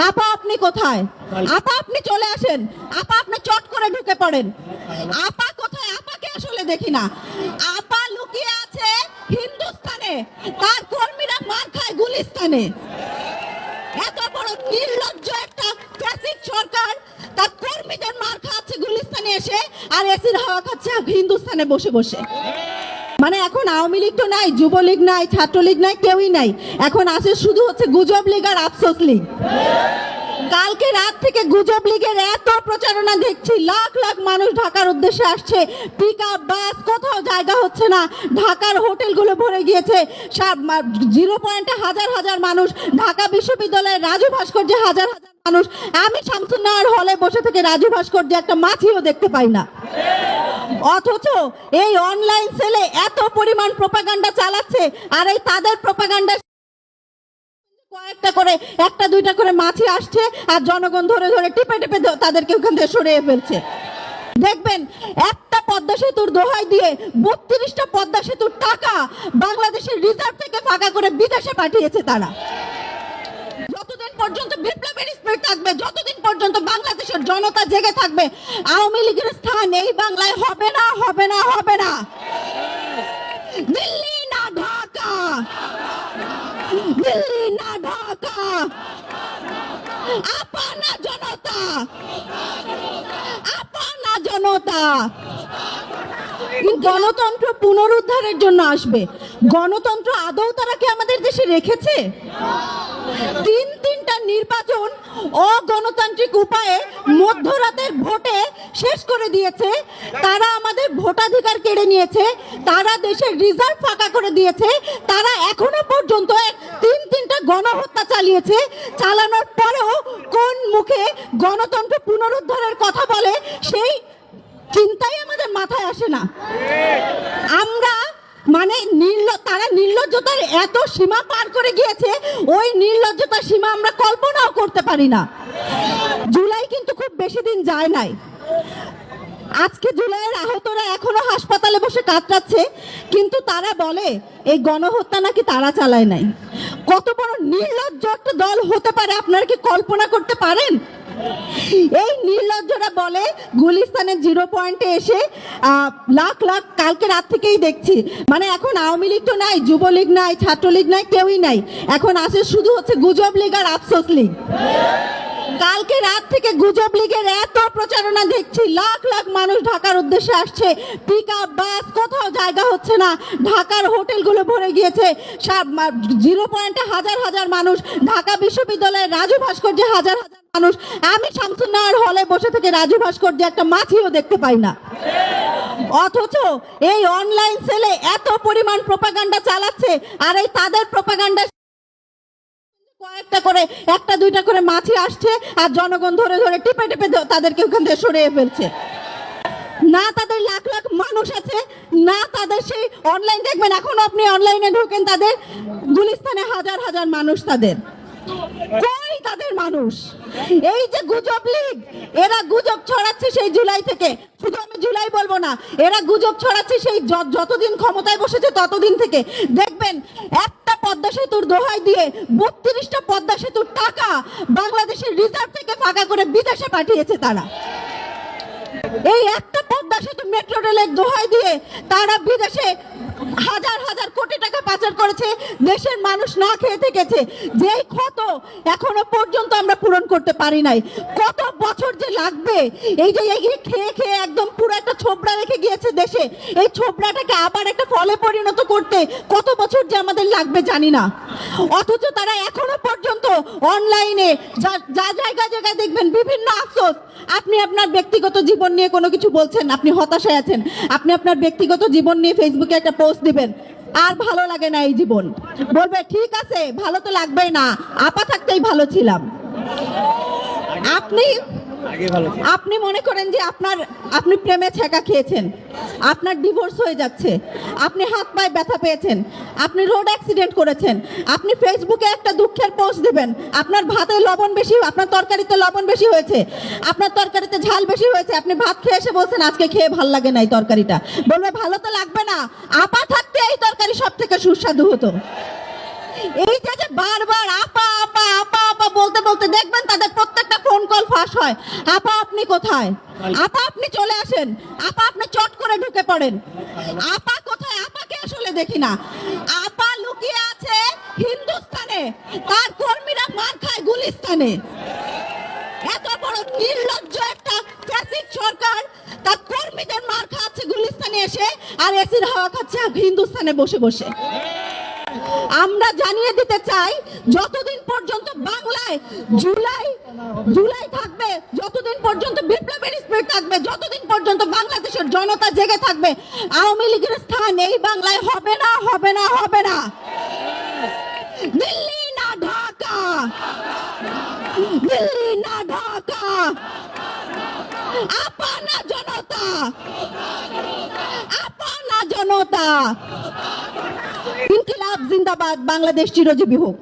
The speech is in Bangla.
আপা আপনি কোথায়? আপা আপনি চলে আসেন। আপা আপনি চট করে ঢুকে পড়েন। আপা কোথায়? আপাকে আসলে দেখি না। আপা লুকিয়ে আছে হিন্দুস্তানে, তার কর্মীরা মার খায় গুলিস্তানে। এত বড় নির্লজ্জ একটা ফ্যাসিস্ট সরকার তার কর্মীদের মার খাচ্ছে গুলিস্তানে এসে, আর এসির হাওয়া খাচ্ছে হিন্দুস্তানে বসে বসে। মানে এখন আওয়ামী লীগ তো নাই, যুবলীগ নাই, ছাত্রলীগ নাই, কেউই নাই। এখন আছে শুধু হচ্ছে গুজব লীগ আর আফসোস লীগ। কালকে রাত থেকে গুজব লীগের এত প্রচারণা দেখছি, লাখ লাখ মানুষ ঢাকার উদ্দেশ্যে আসছে, পিকআপ বাস কোথাও জায়গা হচ্ছে না, ঢাকার হোটেলগুলো ভরে গিয়েছে, 0 পয়েন্টে হাজার হাজার মানুষ, ঢাকা বিশ্ববিদ্যালয়ের রাজু ভাস্কর্যে হাজার হাজার মানুষ। আমি শামসুন্নাহর হলে বসে থেকে রাজু ভাস্কর্যে একটা মাছিও দেখতে পাই না। অথচ এই অনলাইন সেলে এত পরিমাণ প্রোপাগান্ডা চালাচ্ছে, আর এই তাদের প্রোপাগান্ডা কয়েকটা করে, একটা দুইটা করে মাছি আসছে, আর জনগণ ধরে ধরে টিপে টিপে তাদেরকে ওখান থেকে সরিয়ে ফেলছে। দেখবেন একটা পদ্মা সেতুর দোহাই দিয়ে 32টা পদ্মা সেতুর টাকা বাংলাদেশের রিজার্ভ থেকে ফাঁকা করে বিদেশে পাঠিয়েছে তারা। যতদিন পর্যন্ত বিপ্লবের স্পিরিট থাকবে, যতদিন পর্যন্ত বাংলাদেশের জনতা জেগে থাকবে, আওয়ামী লীগের স্থান এই বাংলায় হবে না, হবে না, হবে না। দিল্লি না ঢাকা, দিল্লি না ঢাকা, আপা না জনতা, আপা না জনতা। গণতন্ত্র পুনরুদ্ধারের জন্য আসবে। গণতন্ত্র আদৌ তারা কি আমাদের দেশে রেখেছে? তিনটা নির্বাচন অগণতান্ত্রিক উপায়ে মধ্যরাতের ভোটে শেষ করে দিয়েছে। তারা আমাদের ভোটাধিকার কেড়ে নিয়েছে, তারা দেশের রিজার্ভ ফাঁকা করে দিয়েছে, তারা এখনো পর্যন্ত তিনটা গণহত্যা চালিয়েছে। চালানোর পরেও কোন মুখে গণতন্ত্র পুনরুদ্ধারের কথা বলে সেই চিন্তাই আমাদের মাথায় আসে না। আমরা মানে তারা নির্লজ্জতার এত সীমা পার করে গিয়েছে, ওই নির্লজ্জতার সীমা আমরা কল্পনাও করতে পারি না। জুলাই কিন্তু খুব বেশি দিন যায় নাই। আজকে জুলাইয়ের আহতরা এখনো হাসপাতালে বসে কাতরাচ্ছে, কিন্তু তারা বলে এই গণহত্যা নাকি তারা চালায় নাই। কত বড় নির্লজ্জ একটা দল হতে পারে আপনারা কি কল্পনা করতে পারেন? এই নির্লজ্জরা বলে গুলিস্তানের 0 পয়েন্টে এসে লাখ লাখ, কালকে রাত থেকেই দেখছি, মানে এখন আওয়ামী লীগ তো নাই, যুবলীগ নাই, ছাত্রলীগ নাই, কেউই নাই। এখন আছে শুধু হচ্ছে গুজব লীগ আর আফসোস লীগ। কালকে রাত থেকে গুজব লীগের এত প্রচারণা দেখছি, লাখ লাখ মানুষ ঢাকার উদ্দেশ্যে আসছে, পিকআপ বাস কোথাও জায়গা হচ্ছে না, ঢাকার হোটেলগুলো ভরে গিয়েছে, 0 পয়েন্টে হাজার হাজার মানুষ, ঢাকা বিশ্ববিদ্যালয়ের রাজু ভাস্কর্যে হাজার হাজার মানুষ। আমি শামসুন্নাহর হলে বসে থেকে রাজু ভাস্কর্যে একটা মাছিও দেখতে পাই না। অথচ এই অনলাইন সেলে এত পরিমাণ প্রোপাগান্ডা চালাচ্ছে, আর এই তাদের প্রোপাগান্ডা কয়েকটা করে, একটা দুইটা করে মাছি আসছে, আর জনগণ ধরে ধরে টিপে টিপে তাদেরকে ওখান থেকে সরিয়ে ফেলছে। না তাদের লাখ লাখ মানুষ আছে, না তাদের সেই অনলাইন, দেখবেন এখনো আপনি অনলাইনে ঢোকেন, তাদের গুলিস্তানে হাজার হাজার মানুষ, তাদের কই তাদের মানুষ? এই যে গুজব লীগ, এরা গুজব ছড়াচ্ছে সেই জুলাই থেকে, শুধু আমি জুলাই বলবো না, এরা গুজব ছড়াচ্ছে সেই যতদিন ক্ষমতায় বসেছে ততদিন থেকে। দেখবেন একটা পদ্মা সেতুর দোহাই দিয়ে 32টা পদ্মা সেতুর টাকা বাংলাদেশের রিজার্ভ থেকে ফাঁকা করে বিদেশে পাঠিয়েছে তারা। এই একটা পদ্মা সেতু মেট্রো রেলের দোহাই দিয়ে তারা বিদেশে হাজার হাজার কোটি টাকা পাচার করেছে, দেশের মানুষ না খেয়ে থেকেছে। যেই ক্ষত এখনো পর্যন্ত আমরা পূরণ করতে পারি নাই, কত বছর যে লাগবে। এই যে খেয়ে খেয়ে একদম পুরো একটা ছোবড়া রেখে গিয়েছে দেশে, এই ছোবড়াটাকে আবার একটা ফলে পরিণত করতে কত বছর যে আমাদের লাগবে জানি না। অথচ তারা এখনো পর্যন্ত অনলাইনে যা জায়গায় জায়গায় দেখবেন বিভিন্ন আফসোস। আপনি আপনার ব্যক্তিগত জীবন নিয়ে কোনো কিছু বলছেন, আপনি হতাশায় আছেন, আপনি আপনার ব্যক্তিগত জীবন নিয়ে ফেসবুকে একটা পোস্ট দিবেন, আর ভালো লাগে না এই জীবন, বলবে ঠিক আছে ভালো তো লাগবেই না, আপা থাকতেই ভালো ছিলাম। আপনি মনে করেন যে আপনি প্রেমে ছেঁকা খেয়েছেন, আপনার ডিভোর্স হয়ে যাচ্ছে, আপনি হাত পায়ে ব্যথা পেয়েছেন, আপনি রোড অ্যাক্সিডেন্ট করেছেন, আপনি ফেসবুকে একটা দুঃখের পোস্ট দিবেন, আপনার ভাতে লবণ বেশি, আপনার তরকারিতে লবণ বেশি হয়েছে, আপনার তরকারিতে ঝাল বেশি হয়েছে, আপনি ভাত খেয়ে এসে বলছেন আজকে খেয়ে ভাল লাগে না এই তরকারিটা, বলবে ভালো তো লাগবে না, আপা থাকতে এই তরকারি সব থেকে সুস্বাদু হতো। এই যে বারবার আপা আপা আপা আপা বলতে বলতে দেখবেন তাদের পাশ হয়। আপা আপনি কোথায়? আপা আপনি চলে আসেন। আপা আপনি চট করে ঢুকে পড়েন। আপা কোথায়? আপাকে আসলে দেখি না। আপা লুকিয়ে আছে হিন্দুস্তানে, তার কর্মীরা মার খায় গুলিস্তানে। এত বড় নির্লজ্জ একটা ফ্যাসিস্ট সরকার তার কর্মীদের মার খাচ্ছে গুলিস্তানে এসে, আর এসির হাওয়া খাচ্ছে হিন্দুস্তানে বসে বসে। আমরা জানিয়ে দিতে চাই, যতদিন পর্যন্ত বাংলায় জুলাই থাকবে, যতদিন পর্যন্ত বিপ্লবের স্পিরিট থাকবে, যতদিন পর্যন্ত বাংলাদেশের জনতা জেগে থাকবে, আওয়ামী লীগের স্থান এই বাংলায় হবে না, হবে না, হবে না। দিল্লি না ঢাকা, দিল্লি না ঢাকা, আপা না জনতা, আপা না জনতা। ইনকিলাব জিন্দাবাদ, বাংলাদেশ চিরজীবী হোক।